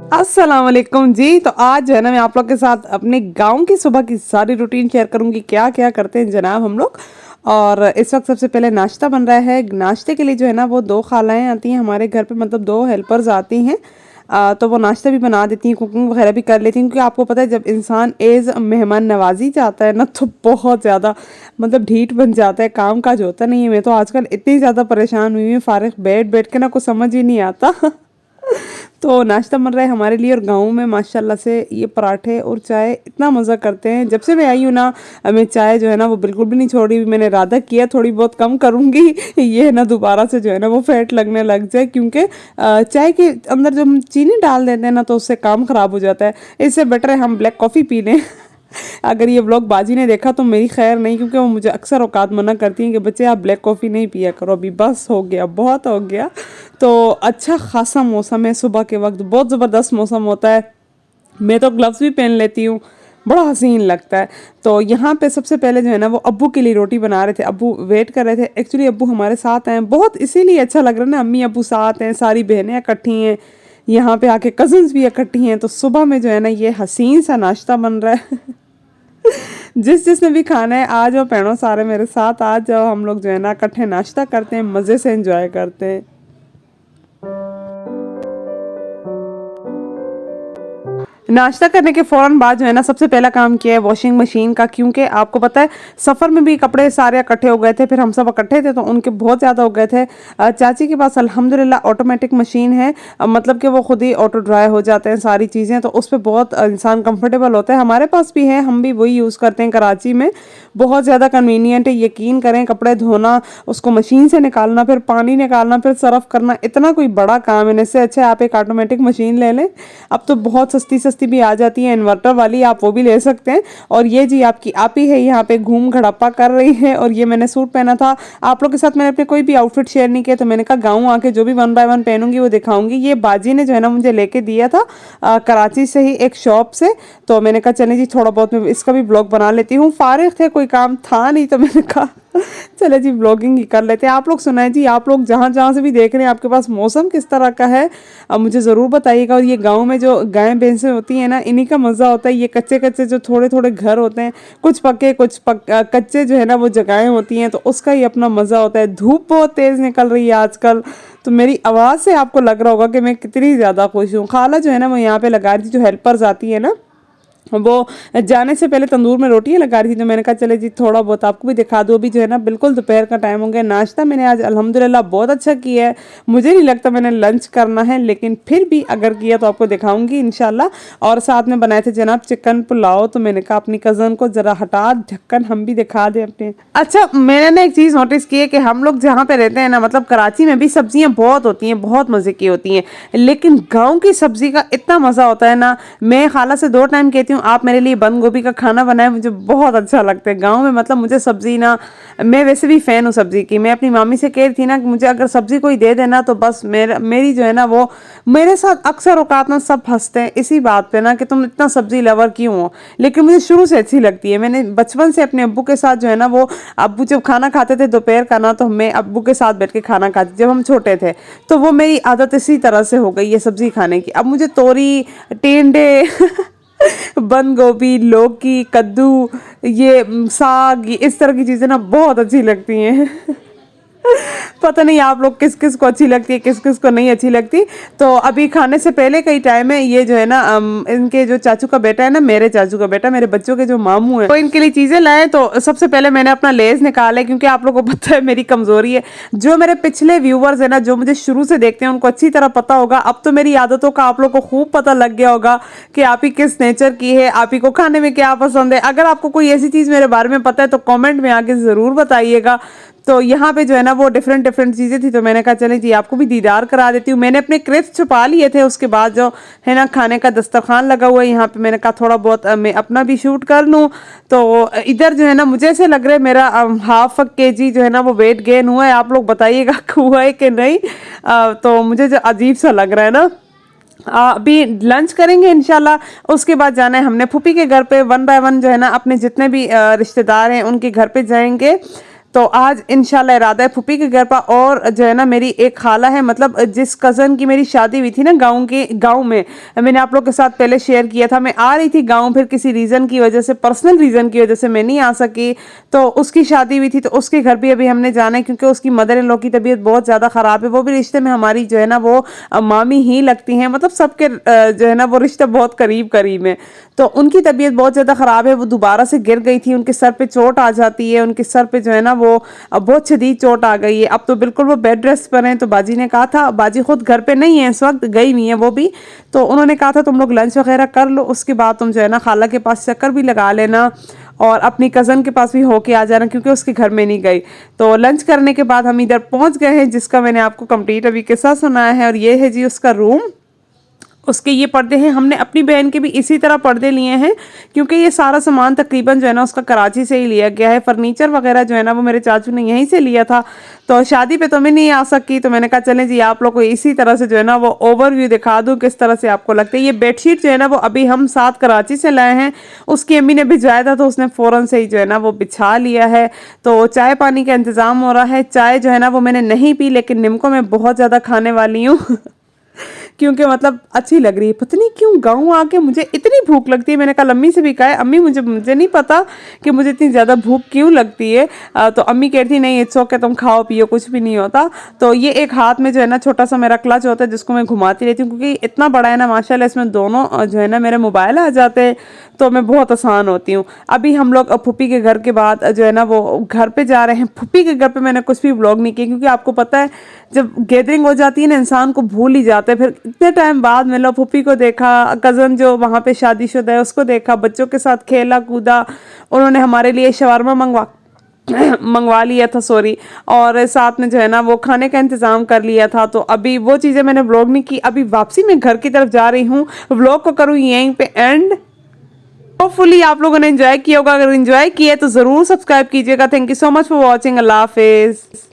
अस्सलाम वालेकुम जी। तो आज जो है ना मैं आप लोग के साथ अपने गांव की सुबह की सारी रूटीन शेयर करूंगी, क्या क्या करते हैं जनाब हम लोग। और इस वक्त सबसे पहले नाश्ता बन रहा है। नाश्ते के लिए जो है ना वो दो खालाएं आती हैं हमारे घर पे, मतलब दो हेल्पर्स आती हैं। तो वो नाश्ता भी बना देती हैं, कुकिंग वगैरह भी कर लेती हैं, क्योंकि आपको पता है जब इंसान एज मेहमान नवाजी चाहता है ना तो बहुत ज़्यादा मतलब ढीठ बन जाता है, काम काज होता नहीं है। मैं तो आजकल इतनी ज़्यादा परेशान हुई हूँ, फारिग बैठ बैठ के ना कुछ समझ ही नहीं आता। तो नाश्ता बन रहा है हमारे लिए। और गाँव में माशाल्लाह से ये पराठे और चाय इतना मज़ा करते हैं। जब से मैं आई हूँ ना, मैं चाय जो है ना वो बिल्कुल भी नहीं छोड़ी। मैंने इरादा किया थोड़ी बहुत कम करूँगी, ये है ना दोबारा से जो है ना वो फैट लगने लग जाए, क्योंकि चाय के अंदर जब हम चीनी डाल देते हैं ना तो उससे काम ख़राब हो जाता है। इससे बेटर है हम ब्लैक कॉफ़ी पी लें। अगर ये व्लॉग बाजी ने देखा तो मेरी खैर नहीं, क्योंकि वो मुझे अक्सर औकात मना करती हैं कि बच्चे आप ब्लैक कॉफ़ी नहीं पिया करो, अभी बस हो गया, बहुत हो गया। तो अच्छा खासा मौसम है, सुबह के वक्त बहुत ज़बरदस्त मौसम होता है। मैं तो ग्लव्स भी पहन लेती हूँ, बड़ा हसीन लगता है। तो यहाँ पे सबसे पहले जो है ना वो अब्बू के लिए रोटी बना रहे थे। अब्बू वेट कर रहे थे, एक्चुअली अब्बू हमारे साथ हैं बहुत, इसीलिए अच्छा लग रहा है ना, अम्मी अब्बू साथ हैं, सारी बहनें इकट्ठी हैं, यहाँ पे आके कज़न्स भी इकट्ठी हैं। तो सुबह में जो है ना ये हसीन सा नाश्ता बन रहा है। जिसने भी खाना है आ जाओ भैनों, सारे मेरे साथ आ जाओ, हम लोग जो है ना इकट्ठे नाश्ता करते हैं, मज़े से एंजॉय करते हैं। नाश्ता करने के फ़ौरन बाद जो है ना सबसे पहला काम किया है वॉशिंग मशीन का, क्योंकि आपको पता है सफ़र में भी कपड़े सारे इकट्ठे हो गए थे, फिर हम सब इकट्ठे थे तो उनके बहुत ज़्यादा हो गए थे। चाची के पास अल्हम्दुलिल्लाह ऑटोमेटिक मशीन है, मतलब कि वो खुद ही ऑटो ड्राई हो जाते हैं सारी चीज़ें, तो उस पर बहुत इंसान कंफर्टेबल होता है। हमारे पास भी है, हम भी वही यूज़ करते हैं कराची में, बहुत ज़्यादा कन्वीनियंट है। यकीन करें, कपड़े धोना, उसको मशीन से निकालना, फिर पानी निकालना, फिर सर्फ करना, इतना कोई बड़ा काम है। इससे अच्छा आप एक ऑटोमेटिक मशीन ले लें। अब तो बहुत सस्ती सस्ती भी आ जाती है इन्वर्टर वाली, आप वो भी ले सकते हैं। और ये जी आपकी आप ही है यहाँ पे घूम घड़प्पा कर रही है। और ये मैंने सूट पहना था, आप लोग के साथ मैंने अपने कोई भी आउटफिट शेयर नहीं किया, तो मैंने कहा गाँव आके जो भी 1 बाय 1 पहनूंगी वो दिखाऊंगी। ये बाजी ने जो है ना मुझे लेके दिया था कराची से ही एक शॉप से, तो मैंने कहा चले जी थोड़ा बहुत मैं इसका भी ब्लॉग बना लेती हूँ। फारिग थे, कोई काम था नहीं, तो मैंने कहा चले जी ब्लॉगिंग ही कर लेते हैं। आप लोग सुनाए जी, आप लोग जहाँ जहाँ से भी देख रहे हैं आपके पास मौसम किस तरह का है, अब मुझे ज़रूर बताइएगा। और ये गांव में जो गाय भैंसें होती हैं ना, इन्हीं का मज़ा होता है। ये कच्चे कच्चे जो थोड़े थोड़े घर होते हैं, कुछ पक्के कुछ कच्चे जो है ना वो जगहें होती हैं, तो उसका ही अपना मज़ा होता है। धूप बहुत तेज़ निकल रही है आजकल, तो मेरी आवाज़ से आपको लग रहा होगा कि मैं कितनी ज़्यादा खुश हूँ। खाला जो है ना वो यहाँ पे लगा रही थी, जो हेल्पर्स आती है ना, वो जाने से पहले तंदूर में रोटियां लगा रही थी, तो मैंने कहा चले जी थोड़ा बहुत आपको भी दिखा दो। अभी जो है ना बिल्कुल दोपहर का टाइम हो गया। नाश्ता मैंने आज अल्हम्दुलिल्लाह बहुत अच्छा किया है। मुझे नहीं लगता मैंने लंच करना है, लेकिन फिर भी अगर किया तो आपको दिखाऊंगी इंशाल्लाह। और साथ में बनाए थे जनाब चिकन पुलाव, तो मैंने कहा अपनी कज़न को ज़रा हटा ढक्कन, हम भी दिखा दें अपने। अच्छा, मैंने ना एक चीज़ नोटिस की है कि हम लोग जहाँ पे रहते हैं ना, मतलब कराची में भी सब्जियाँ बहुत होती हैं, बहुत मज़े की होती हैं, लेकिन गाँव की सब्ज़ी का इतना मज़ा होता है ना। मैं खाला से 2 टाइम कहती हूँ आप मेरे लिए बंद गोभी का खाना बनाए, मुझे बहुत अच्छा लगता है। गाँव में मतलब मुझे सब्जी ना, मैं वैसे भी फ़ैन हूँ सब्ज़ी की। मैं अपनी मामी से कह रही थी ना कि मुझे अगर सब्ज़ी कोई दे देना तो बस मेरी जो है ना वो, मेरे साथ अक्सर औकात ना सब हंसते हैं इसी बात पे ना कि तुम इतना सब्ज़ी लवर क्यों हो, लेकिन मुझे शुरू से अच्छी लगती है। मैंने बचपन से अपने अब्बू के साथ जो है ना वो, अब्बू जब खाना खाते थे दोपहर का ना, तो मैं अब्बू के साथ बैठ के खाना खाती जब हम छोटे थे, तो वो मेरी आदत इसी तरह से हो गई है सब्ज़ी खाने की। अब मुझे तोरी, टेंडे बंद गोभी, लौकी, कद्दू, ये साग, ये इस तरह की चीज़ें ना बहुत अच्छी लगती हैं। पता नहीं आप लोग किस किस को अच्छी लगती है, किस किस को नहीं अच्छी लगती। तो अभी खाने से पहले कई टाइम है, ये जो है ना इनके जो चाचू का बेटा है ना, मेरे चाचू का बेटा, मेरे बच्चों के जो मामू हैं, तो इनके लिए चीज़ें लाए। तो सबसे पहले मैंने अपना लेस निकाला, क्योंकि आप लोगों को पता है मेरी कमज़ोरी है। जो मेरे पिछले व्यूवर्स है ना, जो मुझे शुरू से देखते हैं, उनको अच्छी तरह पता होगा। अब तो मेरी आदतों का आप लोग को खूब पता लग गया होगा कि आप ही किस नेचर की है, आप ही को खाने में क्या पसंद है। अगर आपको कोई ऐसी चीज़ मेरे बारे में पता है तो कमेंट में आके ज़रूर बताइएगा। तो यहाँ पे जो है ना वो डिफरेंट डिफरेंट चीज़ें थी, तो मैंने कहा चले जी आपको भी दीदार करा देती हूँ। मैंने अपने क्रिप्स छुपा लिए थे, उसके बाद जो है ना खाने का दस्तरखान लगा हुआ है यहाँ पे, मैंने कहा थोड़ा बहुत मैं अपना भी शूट कर लूँ। तो इधर जो है ना मुझे ऐसे लग रहा है मेरा 1/2 kg जो है ना वो वेट गेन हुआ है। आप लोग बताइएगा हुआ है कि नहीं। तो मुझे जो अजीब सा लग रहा है ना। अभी लंच करेंगे इंशाल्लाह, उसके बाद जाना है हमने फूफी के घर पे। 1 बाय 1 जो है ना अपने जितने भी रिश्तेदार हैं उनके घर पे जाएंगे। तो आज इंशाल्लाह इरादा है फूफी के घर पर। और जो है ना मेरी एक खाला है, मतलब जिस कज़न की मेरी शादी हुई थी ना गांव में, मैंने आप लोग के साथ पहले शेयर किया था। मैं आ रही थी गांव, फिर किसी रीज़न की वजह से, पर्सनल रीज़न की वजह से मैं नहीं आ सकी। तो उसकी शादी हुई थी, तो उसके घर भी अभी हमने जाना है, क्योंकि उसकी मदर इन लॉ की तबीयत बहुत ज़्यादा ख़राब है। वो भी रिश्ते में हमारी जो है ना वो मामी ही लगती हैं, मतलब सबके जो है ना वो रिश्ते बहुत करीब करीब हैं। तो उनकी तबीयत बहुत ज़्यादा ख़राब है, वो दोबारा से गिर गई थी, उनके सर पे चोट आ जाती है, उनके सर पे जो है ना वो बहुत शदीद चोट आ गई है। अब तो बिल्कुल वो बेड रेस्ट पर हैं। तो बाजी ने कहा था, बाजी खुद घर पे नहीं है इस वक्त, गई हुई है वो भी, तो उन्होंने कहा था तुम लोग लंच वगैरह कर लो, उसके बाद तुम जो है ना खाला के पास चक्कर भी लगा लेना और अपनी कज़न के पास भी होके आ जाना, क्योंकि उसके घर में नहीं गई। तो लंच करने के बाद हम इधर पहुंच गए हैं, जिसका मैंने आपको कंप्लीट अभी किस्सा सुनाया है। और ये है जी उसका रूम, उसके ये पर्दे हैं। हमने अपनी बहन के भी इसी तरह पर्दे लिए हैं, क्योंकि ये सारा सामान तकरीबन जो है ना उसका कराची से ही लिया गया है। फर्नीचर वगैरह जो है ना वो मेरे चाचू ने यहीं से लिया था। तो शादी पे तो मैं नहीं आ सकी, तो मैंने कहा चलें जी आप लोग को इसी तरह से जो है ना वो ओवरव्यू दिखा दूँ किस तरह से आपको लगता है। ये बेडशीट जो है ना वो अभी हम साथ कराची से लाए हैं, उसकी अम्मी ने भिजवाया था, तो उसने फ़ौरन से ही जो है ना वो बिछा लिया है। तो चाय पानी का इंतज़ाम हो रहा है। चाय जो है ना वो मैंने नहीं पी, लेकिन निमको मैं बहुत ज़्यादा खाने वाली हूँ क्योंकि मतलब अच्छी लग रही है। पता नहीं क्यों गाँव आके मुझे इतनी भूख लगती है। मैंने कल अम्मी से भी कहा है, अम्मी मुझे नहीं पता कि मुझे इतनी ज़्यादा भूख क्यों लगती है। तो अम्मी कहती नहीं इट्स ओके, तुम खाओ पियो, कुछ भी नहीं होता। तो ये एक हाथ में जो है ना छोटा सा मेरा क्लच होता है, जिसको मैं घुमाती रहती हूँ, क्योंकि इतना बड़ा है ना माशाल्लाह, इसमें दोनों जो है ना मेरे मोबाइल आ जाते हैं, तो मैं बहुत आसान होती हूँ। अभी हम लोग फूफी के घर के बाद जो है ना वो घर पे जा रहे हैं। फूफी के घर पे मैंने कुछ भी व्लॉग नहीं किया, क्योंकि आपको पता है जब गैदरिंग हो जाती है ना इंसान को भूल ही जाते हैं। फिर इतने टाइम बाद मिलो, फूफी को देखा, कज़न जो वहाँ पे शादीशुदा है उसको देखा, बच्चों के साथ खेला कूदा। उन्होंने हमारे लिए शवारमा मंगवा लिया था, सॉरी, और साथ में जो है ना वो खाने का इंतज़ाम कर लिया था। तो अभी वो चीज़ें मैंने व्लॉग नहीं की। अभी वापसी में घर की तरफ जा रही हूँ, व्लॉग को करूँ यहीं पे एंड। होपफुली आप लोगों ने एंजॉय किया होगा। अगर एंजॉय किया तो ज़रूर सब्सक्राइब कीजिएगा। Thank you so much for watching. अल्लाह हाफिज़।